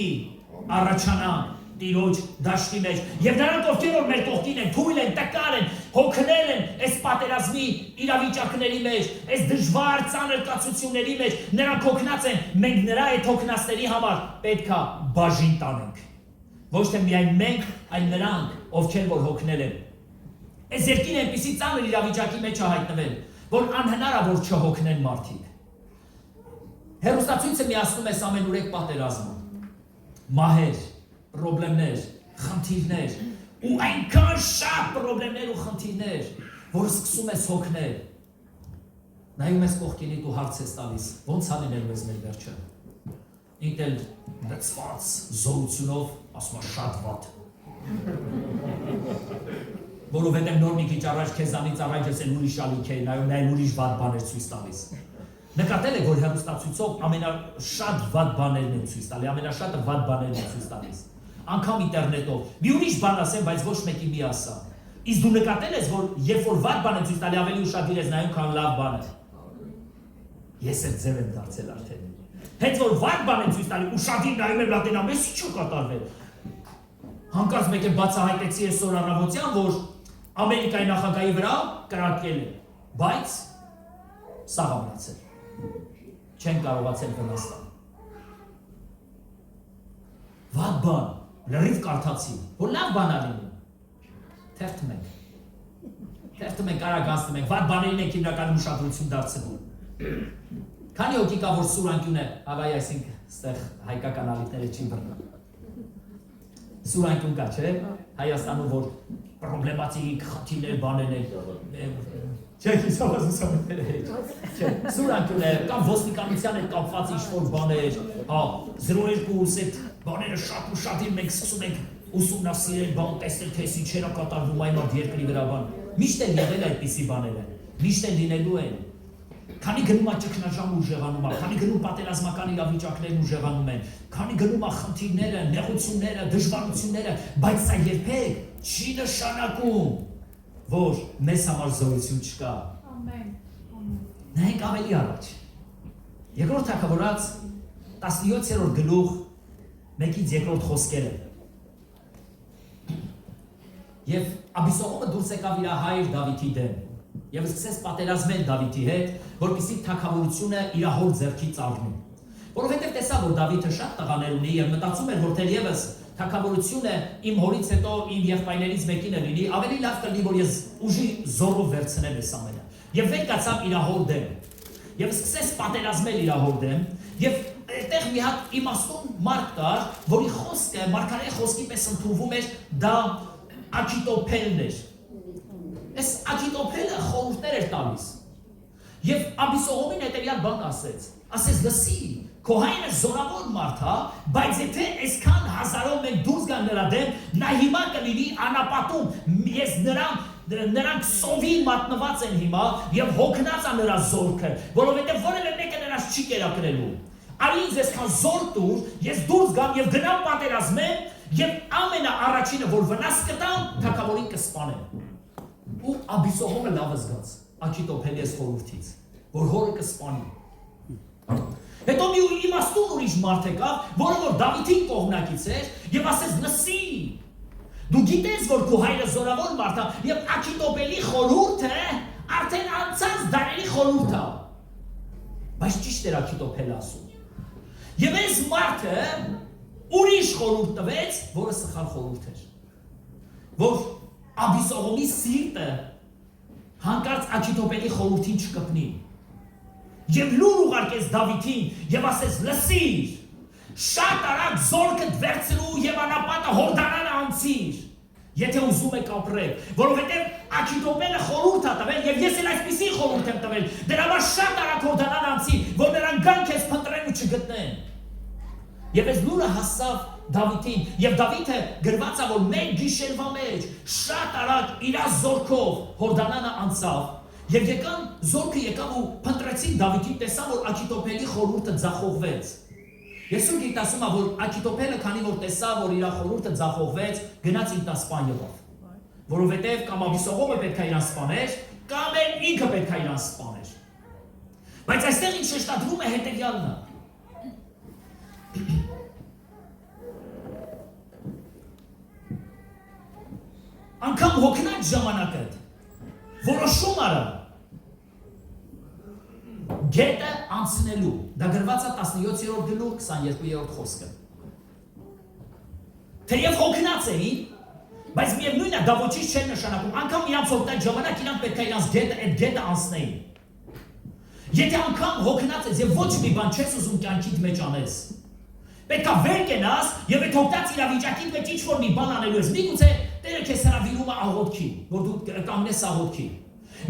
առաջանանք Տիրոջ դաշտի մեջ։ Եվ նրանք ովքեր որ մեր կողքին են, թույլ են, տկար են, հոգնել են այս պատերազմի իրավիճակների մեջ, այս դժվար ծանր կացությունների մեջ, նրանք հոգնած են, մենք նրա այդ հոգնածների համար պետք է բաժին տանենք։ Ոչ թե միայն մենք, այլ նրանք, ովքեր որ հոգնել են։ Այս երկիրը այնպիսի ծանր իրավիճակի մեջ է հայտնվել, որ անհնար է որ չհոգնեն մարդիկ։ Հեռուստացույցը միացնում է ամենուրեք պատերազմը։ Մահեր, պրոբլեմներ, խնդիրներ, ու այնքան շատ պրոբլեմներ ու խնդիրներ, որ սկսում ես հոգնել։ Նայում ես կողքինիդ ու հարց ես տալիս, ոնց անենել մեզ մեր վերջը։ Ինքն էլ դծված զորությունով ասում է շատ վատ։ Որովհետև նոր մի քիչ առաջ քեզանից առաջ ես էլ ուրիշ ալիք էի նայում, նա էլ ուրիշ վատ բաներ ցույց տալիս։ Նկատել եք, որ հեռուստացույցով ամենաշատ վատ բաներն են ցույց տալի, ամենաշատը վատ բաներն են ցույց տալիս։ Անգամ ինտերնետով։ Մի ուրիշ բան ասեմ, բայց ոչ մեկի մի ասա։ Իսկ դու նկատել ես, որ երբ որ վատ բան են ցույց տալի, ավելի ուշադիր ես նայում, քան լավ բանը։ Ես էլ ձև եմ դարձել արդեն։ Հենց որ վատ բան են ցույց տալի, ուշադիր նայում եմ լատենա, մեզ ինչու կատարվել։ Հանկարծ մեկ էլ բացահայտեցի այսօր առավոտյան, որ Ամերիկայի նախագահի վրա կրակել է, բայց սաղ ամրացել։ Չեն կարողացել վնասել։ Վատ բան, լրիվ կարդացի, որ լավ բան ալինում։ Թերթում ենք, արագ անցնում ենք, վատ բաներին ենք հիմնականում ուշադրություն դարձնում։ Քանի հոգի կա, որ սուրանկյուն է, հավայ այսինք ստեղ հայկական ալիքները չի բռնում։ Սուրանկյուն կա, չէ՞, Հայաստանում, որ պրոբլեմատիկ խնդիրներ բաներ են, չէ, հիսավազուսամներ է, չէ, սուրանկյուն է, կամ ոստիկանության հետ կապված ինչ-որ բաներ, 02 այդ բաները շատ ուշադիր մենք սկսում ենք ուսումնասիրել, բան տեսնել, թե ինչեր է կատարվում այն երկրի վրա բան։ Միշտ են եղել այդպիսի բաները, միշտ են լինելու են։ Քանի գնում է ճգնաժամը ուժեղանում է, քանի գնում պատերազմական իրավիճակներն ուժեղանում են, քանի գնում է խնդիրները, նեղությունները, դժվարությունները, բայց սա երբեք չի նշանակում, որ մեզ համար զորություն չկա։ Ամեն։ Նայենք ավելի առաջ։ Երկրորդ թագավորաց 17-րդ գլուխ 1-ից 2-րդ խոսքերը։ Եվ Աբիսողոմը դուրս եկավ իր հայր Դավիթի դեմ եւ սկսեց պատերազմել Դավիթի հետ, որպեսզի թագավորությունը իր հոր ձեռքից առնի։ Որովհետեւ տեսավ, որ Դավիթը շատ տղաներ ունի եւ մտածում էր, որ թերևս թագավորությունը իմ հորից հետո իմ եղբայրներից մեկին է լինի, ավելի լավ կլինի, որ ես ուժի զորով վերցնեմ այս ամենը։ Եվ վեր կացավ իր հոր դեմ։ Եվ սկսեց պատերազմել իր հոր դեմ եւ այդտեղ մի հատ իմաստուն մարդ կար, որի խոսքը մարգարեի խոսքի պես ընդունվում էր, դա Աքիտոփելն էր։ Այս Աքիտոփելը խորհուրդներ էր տալիս։ Եվ Աբիսողոմին հետևյալ բան ասեց, լսի, քո հայրը զորավոր մարդ է, բայց եթե այսքան հազարով մենք դուրս գան նրա դեմ, նա հիմա կլինի անապատում, ես նրանք սովին մատնված են հիմա եւ հոգնած է նրա զորքը, որովհետեւ որևէ մեկը նրանց չի կերակրելու։ Արի ինձ այսքան զոր տուր, ես դուրս գամ եւ գնամ պատերազմեմ եւ ամենաառաջինը, որ վնաս կտամ, թագավորին կսպանեմ։ Ու Աբիսողոմը լավ զգաց Աքիտոփելի այս խորհրդից, որ հորը կսպանի։ Հետո մի իմաստուն ուրիշ մարդ եկավ, որը որ Դավիթին կողմնակից էր եւ ասեց, լսի, դու գիտես, որ քո հայրը զորավոր մարդ է եւ Աքիտոփելի խորհուրդը արդեն անցած դարերի խորհուրդ է։ Բայց ճիշտ էր Աքիտոփելը ասում։ Եվ այս մարդը ուրիշ խորհուրդ տվեց, որը սխալ խորհուրդ էր։ Որ Աբիսողոմի սիրտը հանկարծ Աքիտոփելի խորհրդին չկպնի։ Եվ լուր ուղարկեց Դավիթին եւ ասեց, լսիր, շատ արագ զորքդ վերցրու եւ անապատը Հորդանանը անցիր, եթե ուզում եք ապրել, որովհետեւ Աքիտոփելը խորհուրդ է տվել եւ ես էլ այսպիսի խորհուրդ եմ տվել, դրա համար շատ արագ Հորդանան անցի, որ նրանք գան քեզ փնտրեն ու չգտնեն։ Եվ այս լուրը հասավ Դավիթին, եւ Դավիթը գրված է, որ մեկ գիշերվա մեջ շատ արագ իր զորքով Հորդանանը անցավ, եւ զորքը եկավ ու փնտրեցին Դավիթին, տեսան, որ Աքիտոփելի խորհուրդը ձախողվեց։ Ես ու գիտասում եմ, որ Աքիտոփելը, քանի որ տեսավ, որ իր խորհուրդը ձախողվեց, գնաց ինքնասպան եղավ։ Որովհետեւ կամ Աբիսողոմը պետք է իրան սպաներ, կամ էլ ինքը պետք է իրան սպաներ։ Բայց այստեղ ինչ շեշտադրում է հետեւյալն է։ Անկամ հոգնած ժամանակը որոշում արա գետը անցնելու, դա գրված է 17-րդ գլուխ 22-րդ խոսքը։ Թեև հոգնած էին, բայց միևնույնն է, դա ոչինչ չէր նշանակում, անգամ իրանց հոգնած ժամանակ իրանք պետք է իրանց այդ գետը անցնեին։ Եթե անգամ հոգնած ես եւ ոչ մի բան չես ուզում կյանքիդ մեջ անես, պետք է վեր կենաս եւ այդ հոգնած իրավիճակի մեջ ինչ-որ մի բան անելու ես։ Միգուցե Տերը քեզ հրավիրում է աղոթքի, որ դու կանգնես աղոթքի։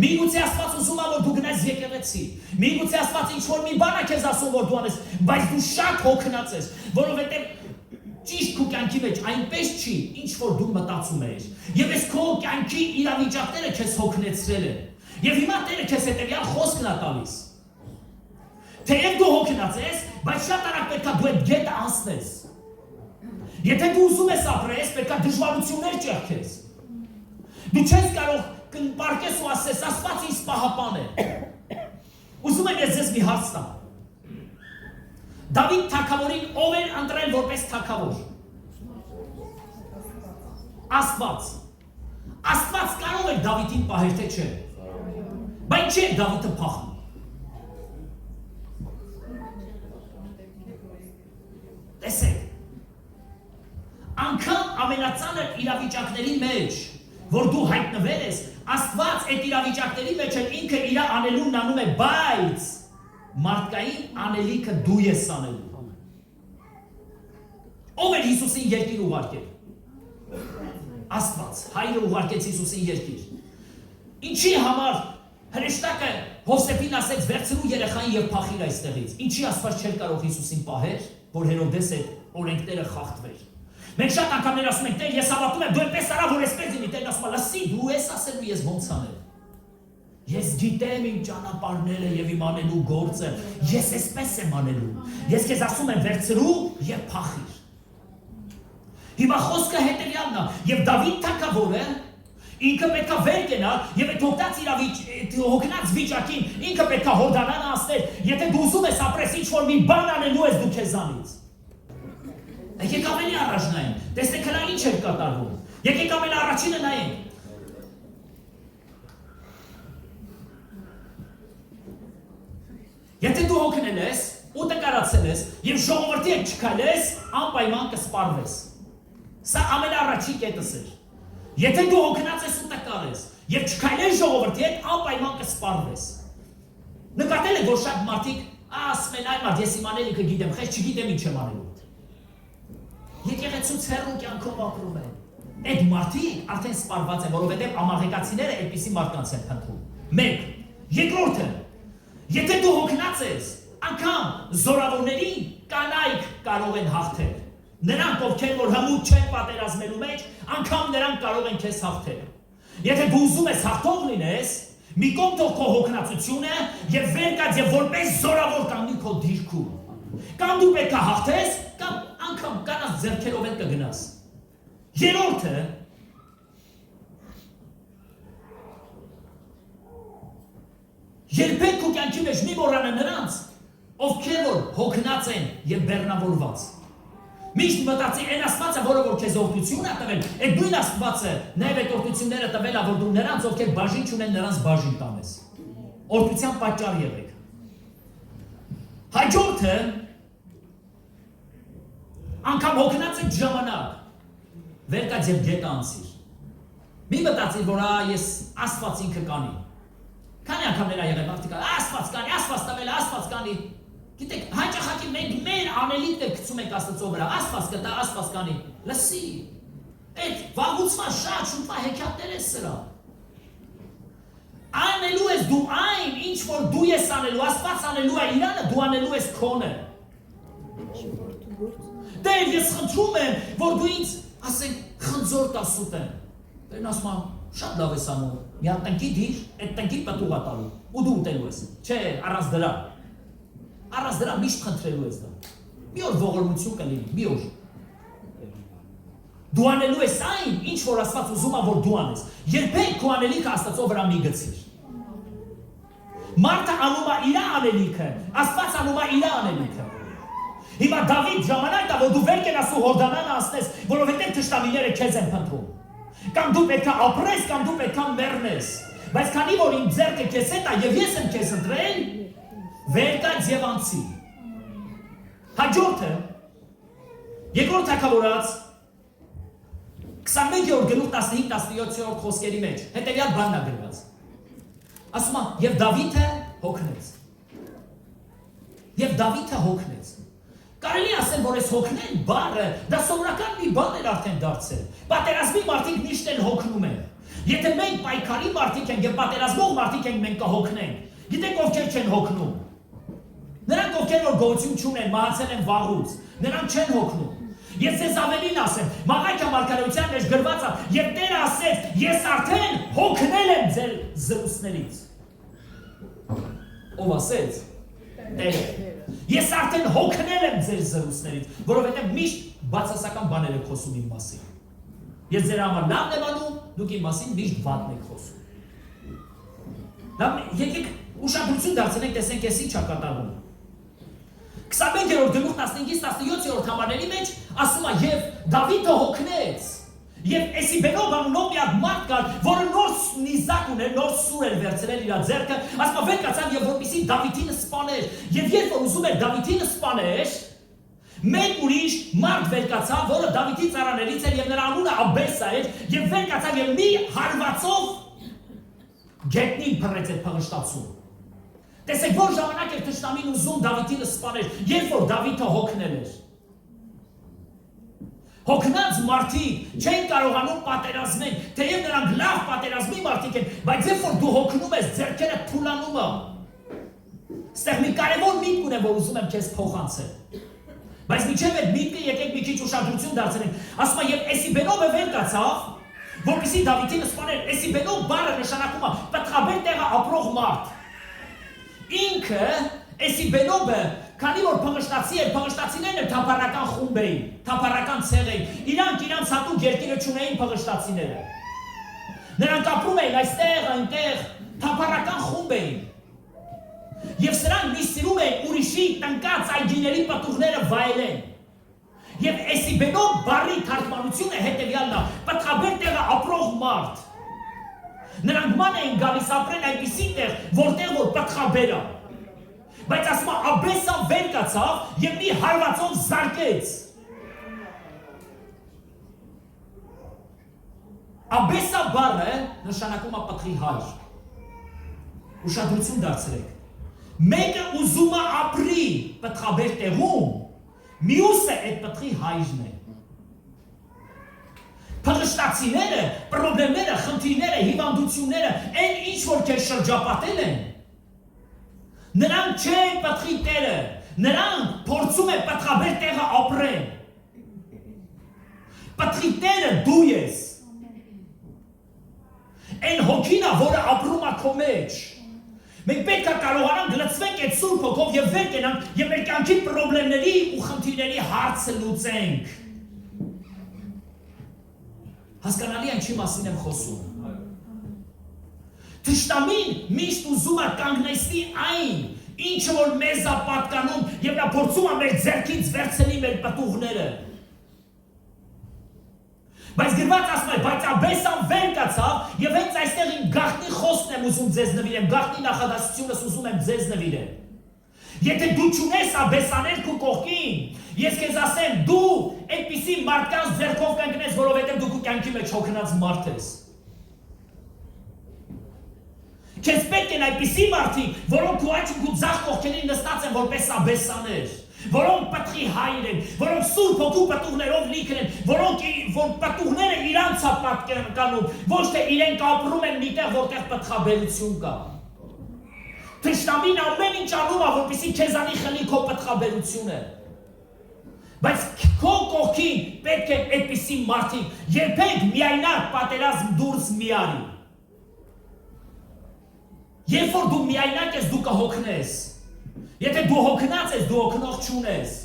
Միգուցե Աստված ուզում է, որ դու գնաս եկեղեցի։ Միգուցե Աստված ինչ-որ մի բան է քեզ ասում, որ դու անես, բայց դու շատ հոգնած ես, որովհետեւ ճիշտ քո կյանքի մեջ այնպես չի, ինչ որ դու մտածում ես։ Եվ այս քո կյանքի իրավիճակները քեզ հոգնեցրել են։ Եվ հիմա Տերը քեզ հետեւյալ խոսքն է տալիս, Թեև դու հոգնած ես, բայց շատ արագ պետք է դու այդ գետը անցնես։ Եթե դու ուզում ես ապրես, պետք է դժվարություններ ճեղքես։ Դու չես կարող կպարկես ու ասես, Աստված ինձ պահապան է։ Ուզում եմ ես ձեզ մի հարց տամ։ Դավիթ թագավորին ով էր ընտրել որպես թագավոր։ Աստված։ Աստված կարող է Դավիթին պահել, թե չէ։ Բայց չէ Դավիթը փախնում։ Տեսեք, անգամ ամենածանր իրավիճակների մեջ, որ դու հայտնվել ես, Աստված այդ իրավիճակների մեջ էլ ինքը իր անելուն անում է, բայց մարդկային անելիքը դու ես անելու։ Ով էր Հիսուսին երկիր ուղարկել։ Աստված, Հայրը ուղարկեց Հիսուսին երկիր։ Ինչի համար հրեշտակը Հովսեփին ասեց վերցրու երեխային եւ փախիր այստեղից։ Ինչի Աստված չէր կարող Հիսուսին պահել, որ Հերոդես այդ օրենքները խախտվեր։ Մենք շատ անգամներ ասում ենք, Տեր, ես հավատում եմ, դու այնպես արա, որ այսպես լինի, Տերն ասում է, լսի, դու ես ասելու, ես ոնց անել։ Ես գիտեմ իմ ճանապարհները եւ իմ անելու գործը, ես այսպես եմ անելու։ Ես քեզ ասում եմ, վերցրու եւ փախիր։ Հիմա խոսքը հետեւյալն է, եւ Դավիթ թագավորը ինքը պետքա վեր կենալ եւ այդ հոգնած վիճակին ինքը պետքա հորդանան ասներ, եթե դու ուզում ես ապրես ինչ որ մի բան անելու ես դու քեզանից։ Եկեք ավելի առաջ նայենք, տեսեք հլա ինչ էր կատարվում։ Եկեք ավելի առաջինը նայենք։ Եթե դու հոգնել ես, ուտը կարացել ես եւ ժողովրդի հետ չքայլես, անպայման կսպառվես։ Սա ամենաառաջի կետս էր։ Եթե դու հոգնած ես ուտը կարես եւ չքայլես ժողովրդի հետ, անպայման կսպառվես։ Նկատել եք, որ շատ մարդիկ ասում են, այ մարդ, ես իմ անելիքը գիտեմ, խես չգիտեմ ինչ եմ անելու։ Եկեղեցուց հեռու կյանքով ապրում են։ Այդ մարդիկ արդեն սպառված են, որովհետև ամաղեկացիները այդպիսի մարդկանց են փնտրում։ Մեկ, երկրորդը, եթե դու հոգնած ես, անգամ զորավորներին կանայք կարող են հաղթել։ Նրանք, ովքեր որ հմուտ չեն պատերազմելու մեջ, անգամ նրանք կարող են քեզ հաղթել։ Եթե դու ուզում ես հաղթող լինես, մի կողմ թող քո հոգնածությունը եւ վեր կաց եւ որպես զորավոր կանգնի քո դիրքում։ Կամ դու պետք է հաղթես, կամ անգամ կանաց ձեռքերով էլ կգնաս։ Երրորդը, երբեք քո կյանքի մեջ մի մոռանա նրանց, ովքեր որ հոգնած են եւ բեռնավորված։ Միշտ մտածի այն Աստվածը, որը որ քեզ օրհնություն է տվել, այդ նույն Աստվածը նաև այդ օրհնությունները տվել է, որ դու նրանց, ովքեր բաժին չունեն, նրանց բաժին տանես։ Օրհնության պատճառ եղեք։ Հաջորդը, անգամ հոգնած եք ժամանակ, վեր կաց եւ գետը անցիր։ Մի մտածիր, որ ես Աստված ինքը կանի։ Քանի անգամներ ա եղել մարդիկ, Աստված կանի, Աստված տվել, Աստված կանի։ Գիտեք, հաճախակի մենք մեր անելիքը գցում ենք Աստծո վրա, Աստված կտա, Աստված կանի։ Լսի, այդ վաղուցված շատ շուտվա հեքիաթներ է սրա։ Անելու ես դու այն, ինչ որ դու ես անելու, Աստված անելու է իրանը, դու անելու ես քոնը։ Տեր, ես խնդրում եմ, որ դու ինձ, ասենք, խնձոր տասուտ եմ։ Տերն ասում եմ, շատ լավ ես անում, մի հատ տնկի դիր, այդ տնկի պտուղ ա տալու, ու դու ուտելու ես։ Չէ, առանց դրա։ Առանց դրա միշտ խնդրելու ես դա։ Մի օր ողորմություն կլինի, մի օր։ Դու անելու ես այն, ինչ որ Աստված ուզում է, որ դու անես։ Երբեք քո անելիքը Աստծո վրա մի գցիր։ Մարդը անում է իր անելիքը, Աստված անում է իր անելիքը։ Հիմա Դավիթ ժամանակ է, որ դու վեր կենաս ու Հորդանան անցնես, որովհետև թշնամիները քեզ են փնտրում։ Կամ դու պետք է ապրես, կամ դու պետք է մեռնես։ Բայց քանի որ իմ ձեռքը քեզ հետ է եւ ես եմ քեզ ընտրել, վեր կաց եւ անցի։ Հաջորդը, երկրորդ թագավորաց 21-րդ գլուխ 15-17-րդ խոսքերի մեջ հետեւյալ բանն է գրված։ Ասում է, եւ Դավիթը հոգնեց։ Եվ Դավիթը հոգնեց։ Կարելի ասել, որ այս հոգնել բառը դա սովորական մի բան էր արդեն դարձել։ Պատերազմի մարդիկ միշտ են հոգնում են։ Եթե մենք պայքարի մարդիկ ենք եւ պատերազմող մարդիկ ենք, մենք կհոգնենք։ Գիտեք ովքեր չեն հոգնում։ Նրանք ովքեր որ գոհություն չունեն, մահացել են վաղուց, նրանք չեն հոգնում։ Ես ձեզ ավելին ասեմ, Մաղաքիա մարգարեության մեջ գրված է, եւ Տերը ասեց, ես արդեն հոգնել եմ ձեր զրույցներից։ Ով ասեց։ Տերը։ Ես արդեն հոգնել եմ ձեր զրույցներից, որովհետև միշտ բացասական բաներ եք խոսում իմ մասին։ Ես ձեր համար լավն եմ անում, դուք իմ մասին միշտ վատն եք խոսում։ Եկեք ուշադրություն դարձնենք, տեսենք ես ինչ է կատարվում։ 21-րդ գլուխ 15-ից 17-րդ համարների մեջ ասում է եւ Դավիթը հոգնեց եւ Էսիբենով անունով մի հատ մարդ կար, որը նոր նիզակ ուներ, նոր սուր էր վերցրել իր ձեռքը, ասում է վեր կացավ եւ որպեսզի Դավիթին սպաներ։ Եվ երբ որ ուզում էր Դավիթին սպաներ, մեկ ուրիշ մարդ վեր կացավ, որը Դավիթի ծառաներից էր եւ նրա անունը Աբեսա էր, եւ վեր կացավ եւ մի հարվածով գետնին փռեց այդ փղշտացուն։ Տեսեք, որ ժամանակ էր թշնամին ուզում Դավիթին սպաներ, երբ որ Դավիթը հոգնել էր։ Հոգնած մարդիկ չեն կարողանում պատերազմել, թեև նրանք լավ պատերազմի մարդիկ են, բայց երբ որ դու հոգնում ես, ձեռքերը թուլանում են։ Ստեղ մի կարևոր միտք ունեմ, որ ուզում եմ քեզ փոխանցել։ Բայց միջև այդ միտքը եկեք մի քիչ ուշադրություն դարձնենք։ Ասում է, եւ Էսիբենովը վեր կացավ, որպեսզի Դավիթին սպաներ։ Էսիբենով բառը նշանակում է պտղաբեր տեղը ապրող մարդ։ Ինքը Էսիբենովը, քանի որ փղշտացի էր, փղշտացիներն էլ թափառական խումբ էին, թափառական ցեղ էին։ Իրանք իրանց հատուկ երկիրը չունեին փղշտացիները։ Նրանք ապրում էին այստեղ, այնտեղ, թափառական խումբ էին։ Եվ սրանք մի սիրում էին ուրիշի տնկած այգիների պատուղները վայելեն։ Եվ Էսիբենով բառի թարգմանությունը հետևյալն է՝ պտղաբեր տեղը ապրող մարդ։ Նրանք ման էին գալիս ապրել այնպիսի տեղ, որտեղ որ պտղաբեր է։ Բայց ասում է Աբեսան վեր կացավ եւ մի հարվածով զարկեց։ Աբեսա բառը նշանակում է պտղի հայր։ Ուշադրություն դարձրեք։ Մեկը ուզում է ապրի պտղաբեր տեղում, մյուսը այդ պտղի հայրն է։ Փղշտացիները, պրոբլեմները, խնդիրները, հիվանդությունները, այն ինչ որ քեզ շրջապատել են, նրանք չեն պտղի տերը, նրանք փորձում են պտղաբեր տեղը ապրեն։ Պտղի տերը դու ես։ Այն հոգին է, որը ապրում է քո մեջ։ Մենք պետք է կարողանանք լցվենք այդ Սուրբ Հոգով եւ վեր կենանք եւ մեր կյանքի պրոբլեմների ու խնդիրների հարցը լուծենք։ Հասկանալի է ինչի մասին եմ խոսում։ Թշնամին միշտ ուզում է կանգնեցնի այն, ինչը որ մեզ է պատկանում եւ նա փորձում է մեր ձեռքից վերցնի մեր պտուղները։ Բայց գրված ասում է, բայց Աբեսան վեր կացավ եւ հենց այստեղ իմ գաղտնի խոսքն եմ ուզում ձեզ նվիրեմ, գաղտնի նախադասությունս ուզում եմ ձեզ նվիրեմ։ Եթե դու չունես Աբեսաներ քո կողքին, ես քեզ ասեմ, դու այդպիսի մարդկանց ձեռքով կընկնես, որովհետեւ դու քո կյանքի մեջ հոգնած մարդ ես։ Քեզ պետք են այդպիսի մարդիկ, որոնք քո աչքի ու ձախ կողքերին նստած են որպես Աբեսաներ, որոնք պտղի հայր են, որոնք Սուրբ Հոգու պտուղներով լիքն են, որոնք որ պտուղները իրանց է պատկանում, ոչ թե իրենք ապրում են միտեղ, որտեղ պտղաբերություն կա։ Թշնամին ամեն ինչ անում է, որպեսզի քեզանի խլի քո պտղաբերությունը։ Բայց քո կողքին պետք է այդպիսի մարդիկ, երբեք միայնակ պատերազմ դուրս մի արի։ Երբ որ դու միայնակ ես, դու կհոգնես։ Եթե դու հոգնած ես, դու հոգնող չունես։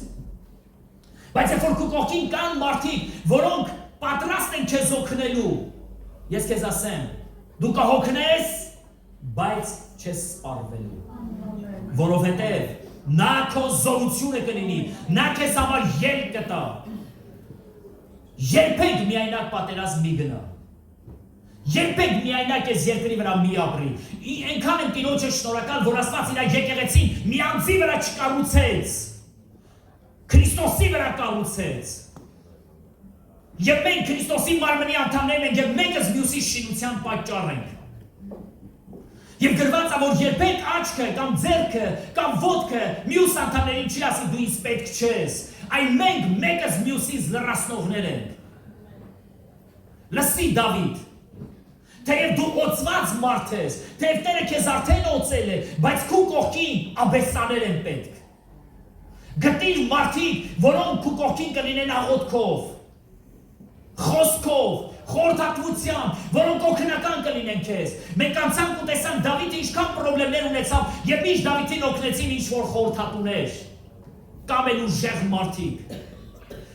Բայց երբ որ քո կողքին կան մարդիկ, որոնք պատրաստ են քեզ օգնելու, ես քեզ ասեմ, դու կհոգնես, բայց չես սպառվելու։ Որովհետև նա քո զորությունը կլինի, նա քեզ համար ելք կտա։ Երբեք միայնակ պատերազմ մի գնա։ Երբեք միայնակ ես երկրի վրա մի ապրի։ Այնքան եմ Տիրոջը շնորհակալ, որ Աստված իր եկեղեցին մի անձի վրա չկառուցեց, Քրիստոսի վրա կառուցեց։ Եվ մենք Քրիստոսի մարմնի անդամներն ենք եւ մեկս մյուսի շինության պատճառ ենք։ Եվ գրված է, որ երբեք աչքը կամ ձեռքը կամ ոտքը մյուս անդամներին չի ասի դու ինձ պետք չես, այլ մենք մեկս մյուսից լրացնողներ ենք։ Լսի Դավիթ, թեև դու օծված մարդ ես, թեև Տերը քեզ արդեն օծել է, բայց քո կողքին Աբեսաներ են պետք։ Գտիր մարդիկ, որոնք քո կողքին կլինեն աղոթքով, խոսքով, խորհրդատվությամբ, որոնք օգնական կլինեն քեզ։ Մենք անցանք ու տեսանք Դավիթը ինչքան խնդիրներ ունեցավ, եւ միշտ Դավիթին օգնեցին ինչ որ խորհրդատուներ, կամ էլ ուժեղ մարդիկ։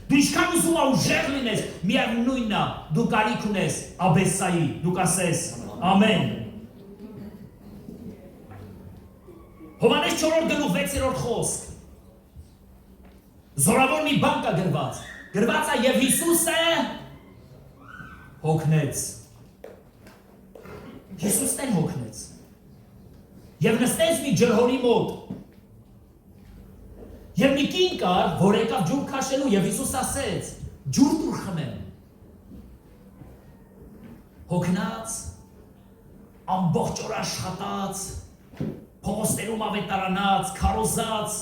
Դու ինչքան ուզում ես ուժեղ լինես, միևնույնն է, դու կարիք ունես Աբեսայի, դու կասես ամեն։ Հովհաննես 4-րդ գլուխ 6-րդ խոսք։ Զորավոր մի բան կա գրված։ Գրված է եւ Հիսուսը հոգնեց։ Հիսուսն էլ հոգնեց։ Եվ նստեց մի ջրհորի մոտ։ Եվ մի կին կար, որ եկավ ջուր քաշելու, եւ Հիսուս ասեց. ջուր տուր խմեմ։ Հոգնած, ամբողջ օր աշխատած, փողոցներում ավետարանած, քարոզած,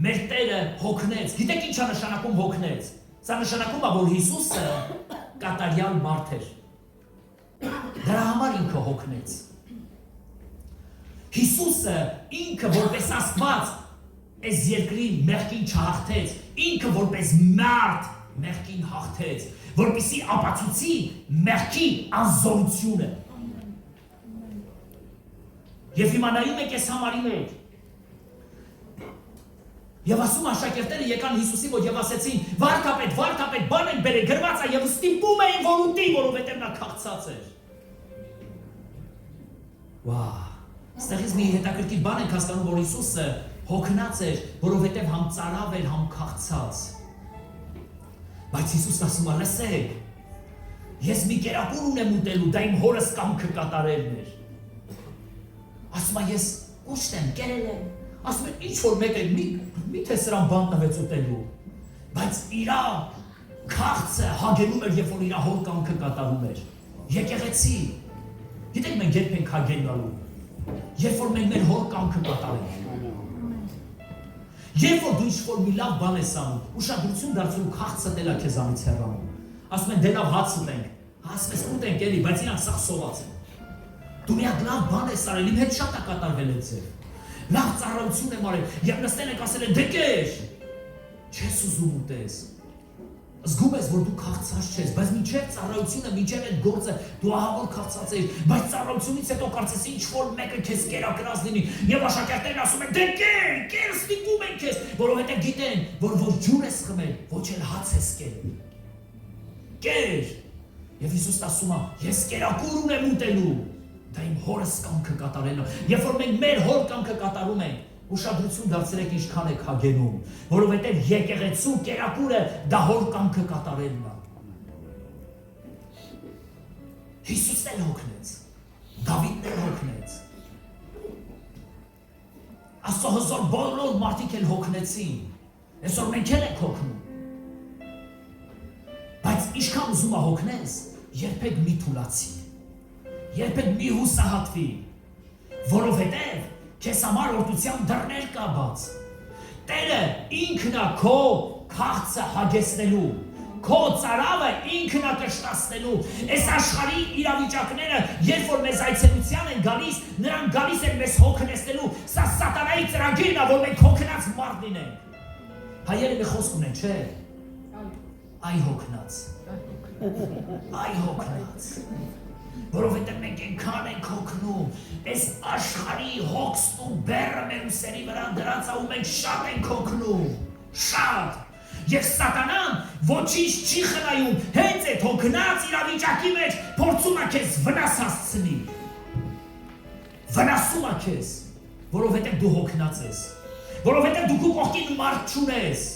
մեր Տերը հոգնեց։ Գիտեք ինչ է նշանակում հոգնեց։ Սա նշանակում է, որ Հիսուսը կատարյալ մարդ էր։ Դրա համար ինքը հոգնեց։ Հիսուսը ինքը որպես Աստված այս երկրի մեղքին չհաղթեց, ինքը որպես մարդ մեղքին հաղթեց, որպեսզի ապացուցի մեղքի անզորությունը։ Եվ հիմա նայում եք այս համարի մեջ։ Եվ ասում աշակերտները եկան Հիսուսի մոտ եւ ասեցին. Վարդապետ, բան են բերել, գրված է, եւ ստիպում էին, որ ուտի, որովհետեւ նա քաղցած էր։ Վա, ստեղից մի հետաքրքիր բան ենք հասկանում, որ Հիսուսը հոգնած էր, որովհետեւ համ ծարավ էր, համ քաղցած։ Բայց Հիսուսն ասում է. լսեք, ես մի կերակուր ունեմ ուտելու, դա իմ հորս կամքը կատարելն էր։ Ասում է, ես ուշտեմ, կերել եմ։ Ասում է, ինչ որ մեկ է, միթե սրան բան տվեց ուտելու, բայց իրա քաղցը հագենում էր, երբ որ իրա հոր կամքը կատարում էր։ Եկեղեցի, գիտեք մենք երբ ենք հագենալու, երբ որ մենք մեր հոր կամքը կատարենք։ Երբ որ դու ինչ-որ մի լավ բան ես անում, ուշադրություն դարձրու քաղցը դելա քեզանից հեռանում։ Ասում են, դե լավ հաց ունենք, ասում ես ուտենք էլի, բայց իրանք սաղ սոված են։ Դու մի հատ լավ բան ես արել, իմ հետ շատ է կատարվել այդ ձև։ Լավ ծառայություն եմ արել, եւ նստել եք ասել են, դե կեր, չես ուզում ուտես։ Զգում ես, որ դու քաղցած չես, բայց մինչև ծառայությունը, մինչև այդ գործը դու ահավոր քաղցած ես, բայց ծառայությունից հետո կարծես ինչ-որ մեկը քեզ կերակրած լինի, եւ աշակերտներն ասում են, դե կեր ստիպում են քեզ, որովհետեւ գիտեն, որ ոչ ջուր ես խմել, ոչ էլ հաց ես կերել։ Կեր։ Եվ Հիսուսն ասում է, ես կերակուր ունեմ ուտելու, դա իմ հորս կամքը կատարելն է։ Երբ որ մենք մեր հոր կամքը կատարում ենք, ուշադրություն դարձրեք ինչքան եք հագենում, որովհետև եկեղեցու կերակուրը դա հոր կամքը կատարելն է։ Հիսուսն էլ հոգնեց, Դավիթն էլ հոգնեց։ Աստծո հզոր բոլոր մարդիկ էլ հոգնեցին, այսօր մենք էլ ենք հոգնում։ Բայց ինչքան ուզում է հոգնես, երբեք մի թուլացի, երբեք մի հուսահատվի, որովհետև քեզ համար օրդության դռներ կա բաց։ Տերը ինքն է քո քաղցը հագեցնելու, քո ծարավը ինքն է կշտացնելու։ Այս աշխարհի իրավիճակները, երբ որ մեզ այցելության են գալիս, նրանք գալիս են մեզ հոգնեցնելու։ Սա սատանայի ծրագիրն է, որ մենք հոգնած մարդ լինենք։ Հայերը մի խոսք ունեն, չէ՞։ Այ հոգնած։ Այ հոգնած։ Որովհետև մենք այնքան ենք հոգնում, այս աշխարհի հոգսն ու բեռը մեր ուսերի վրա դրած է ու մենք շատ ենք հոգնում, շատ։ Եվ սատանան ոչինչ չի խնայում, հենց այդ հոգնած իրավիճակի մեջ փորձում է քեզ վնաս հասցնի։ Վնասում է քեզ, որովհետև դու հոգնած ես, որովհետև դու քո կողքին մարդ չունես,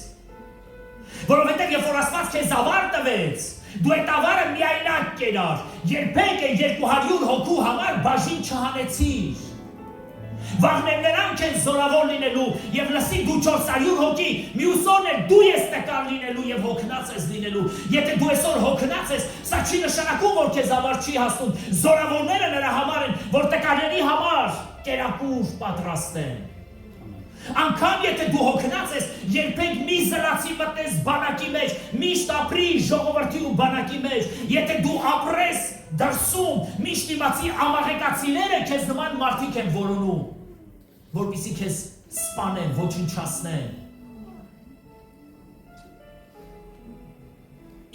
որովհետև երբ որ Աստված քեզ ավար տվեց, դու այդ ավարը միայնակ կերար, երբեք 200 հոգու համար բաժին չհանեցիր։ Վաղներ նրանք են զորավոր լինելու եւ լսի դու 400 հոգի, մյուս օրն էլ դու ես տկար լինելու եւ հոգնած ես լինելու։ Եթե դու այսօր հոգնած ես, սա չի նշանակում, որ քեզ ավար չի հասնում։ Զորավորները նրա համար են, որ տկարների համար կերակուր պատրաստեն։ Անկամ եթե դու հոգնած ես, երբեք մի զրացի մտնես բանակի մեջ, միշտ ապրի ժողովրդի ու բանակի մեջ, եթե դու ապրես դրսում, միշտ իմացի ամաղեկացիները քեզ նման մարդիկ են որոնում, որպեսզի քեզ սպանեն, ոչնչացնեն։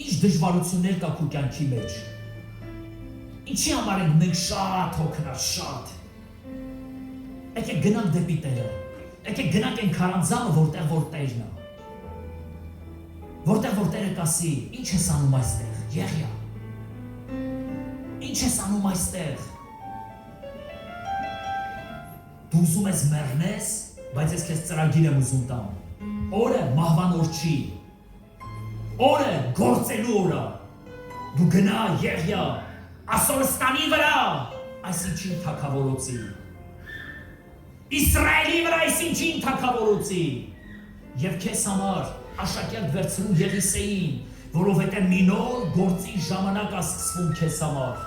Ինչ դժվարություններ կա քո կյանքի մեջ։ Ինչի համար ենք մենք շատ հոգնած, շատ։ Եկեք գնանք դեպի Տերը։ Եկեք գնանք այն քարանձավը, որտեղ Տերն է։ Որտեղ Տերը կասի, ինչ ես անում այստեղ, Եղիա։ Ինչ ես անում այստեղ։ Դու ուզում ես մեռնես, բայց ես քեզ ծրագիր եմ ուզում տամ։ Օրը մահվան օր չի։ Օրը գործելու օրը։ Դու գնա Եղիա, Ասորստանի վրա, այսինչին թագավորոցի։ Իսրայելի վրա այսինչին թագավորոցի։ Եվ քեզ համար աշակերտ վերցրու Եղիսեին, որովհետև մի նոր գործի ժամանակ է սկսվում քեզ համար։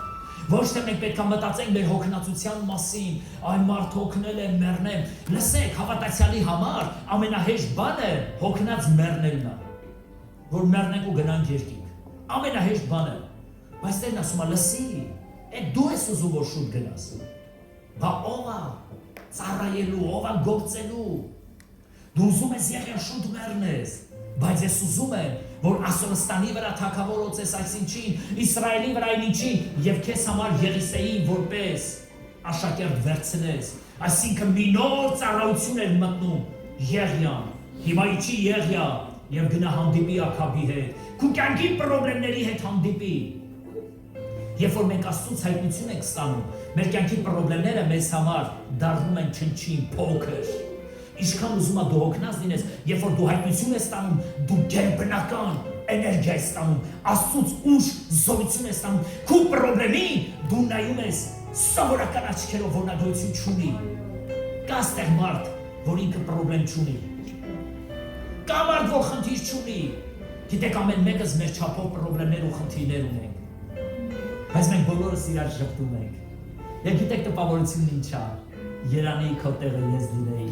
Ոչ թե մենք պետք է մտածենք մեր հոգնածության մասին, այն մարդ հոգնել է, մեռնել։ Լսեք, հավատացյալի համար ամենահեշտ բանը հոգնած մեռնելն է, որ մեռնենք ու գնանք երկինք։ Ամենահեշտ բանը։ Բայց Տերն ասում է, լսի, այդ դու ես ուզում որ շուտ գնաս։ Բա ով է ծառայելու, ով է գործելու։ Դու ուզում ես Եղիա շուտ մեռնես, բայց ես ուզում եմ, որ Ասորստանի վրա թագավորոց ես, այսինչին Իսրայելի վրա այնինչին, եւ քեզ համար Եղիսեին որպես աշակերտ վերցնես, այսինքն մի նոր ծառայություն էր մտնում Եղիան։ Հիմա իջի Եղիա եւ գնա հանդիպի Աքաբի հետ, քու կյանքի խնդիրների հետ հանդիպի։ Երբ որ մենք Աստծուց հայտնություն ենք ստանում, մեր կյանքի խնդիրները մեզ համար դառնում են չնչին, փոքր։ Ինչքան ուզում ես դու հոգնած լինես, երբ որ դու հայտնություն ես ստանում, դու գերբնական էներգիա ես ստանում, Աստծուց ուժ, զորություն ես ստանում, քո խնդրին դու նայում ես սովորական աչքերով, որ նա գոյություն չունի։ Կա ստեղ մարդ, որ ինքը խնդրեմ չունի։ Կա մարդ, որ խնդիր չունի։ Գիտեք, ամեն մեկս մեր չափով խնդիրներ ու խնդիրներ ունենք։ Բայց մենք բոլորս իրար շփվում ենք։ Եվ գիտեք տպավորությունն ինչ է։ Երանի քո տեղը ես լինեի։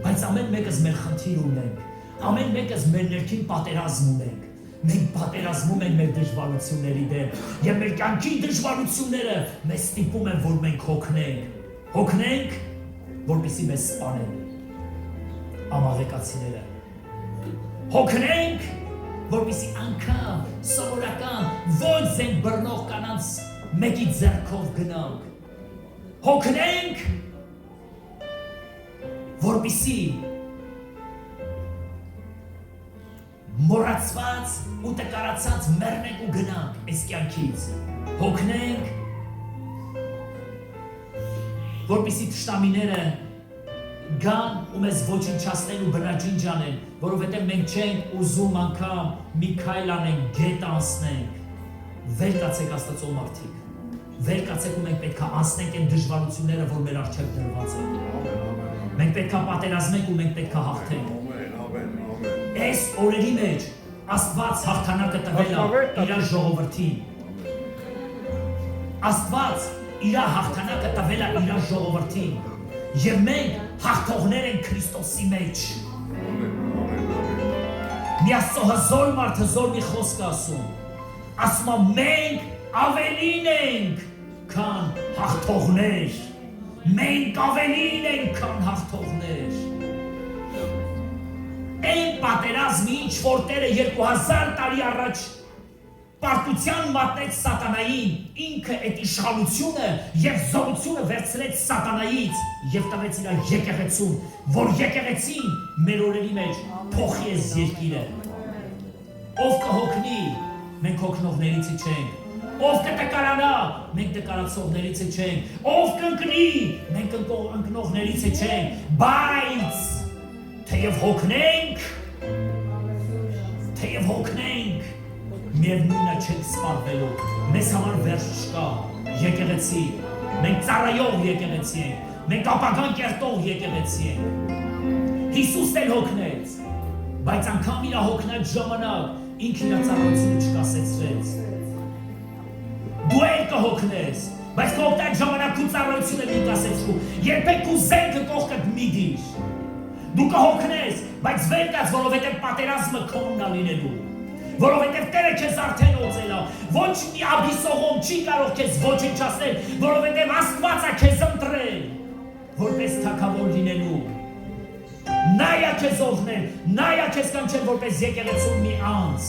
Բայց ամեն մեկս մեր խնդիր ունենք, ամեն մեկս մեր ներքին պատերազմ ունենք, մենք պատերազմում ենք մեր դժվարությունների դեմ, և մեր կյանքի դժվարությունները մեզ ստիպում են, որ մենք հոգնենք, որպեսզի մեզ սպանեն ամաղեկացիները, հոգնենք, որպեսզի անգամ սովորական ոչ զենք բռնող կանանց մեկի ձեռքով գնանք, հոգնենք, որպեսզի մոռացված ու տկարացած մեռնենք ու գնանք այս կյանքից, հոգնենք, որպեսզի թշնամիները գան ու մեզ ոչնչացնեն ու բնաջինջ անեն, որովհետև մենք չենք ուզում անգամ մի քայլ անենք, գետ անցնենք, վեր կացեք Աստծո մարդիկ, վեր կացեք ու մենք պետք է անցնենք այն դժվարությունները, որ մեր առջև դրված են։ Մենք պետք է պատերազմենք ու մենք պետք է հաղթենք։ Այս օրերի մեջ Աստված հաղթանակը տվել է իր ժողովրդին։ Աստված իր հաղթանակը տվել է իր ժողովրդին։ Եվ մենք հաղթողներ ենք Քրիստոսի մեջ։ Մի Աստծո հզոր մարդ հզոր մի խոսք ասում։ Ասում է մենք ավելին ենք, քան հաղթողներ։ Մենք ավելին ենք, քան հաղթողներ։ Այն պատերազմի ինչ որ Տերը 2000 տարի առաջ պարտության մատնեց սատանային, ինքը այդ իշխանությունը և զորությունը վերցրեց սատանայից և տվեց իր եկեղեցուն, որ եկեղեցին մեր օրերի մեջ փոխի այս երկիրը։ Ով կհոգնի, մենք հոգնողներիցը չենք, ով կտկարանա, մենք տկարացողներիցը չենք, ով կընկնի, մենք ընկնողներիցը չենք, բայց թեև հոգնենք, միևնույնն է չենք սպառվելու, մեզ համար վերջ չկա, եկեղեցի, մենք ծառայող եկեղեցի ենք, մենք ապագան կերտող եկեղեցի ենք։ Հիսուսն էլ հոգնեց, բայց անգամ իր հոգնած ժամանակ ինքն իր ծառայությունը չկասեցրեց։ Դու էլ կհոգնես, բայց քո հոգնած ժամանակ քո ծառայությունը մի կասեցրու, երբեք քո զենքը կողքդ մի դիր։ Դու կհոգնես, բայց վեր կաց, որովհետև պատերազմը քոնն է լինելու։ Որովհետև Տերը քեզ արդեն օծել է, ոչ մի աբիսողոմ չի կարող քեզ ոչնչացնել, որովհետև Աստված է քեզ ընտրել, որպես թագավոր լինելու։ Նա է քեզ օգնել, նա է քեզ կանչել որպես եկեղեցու մի անձ։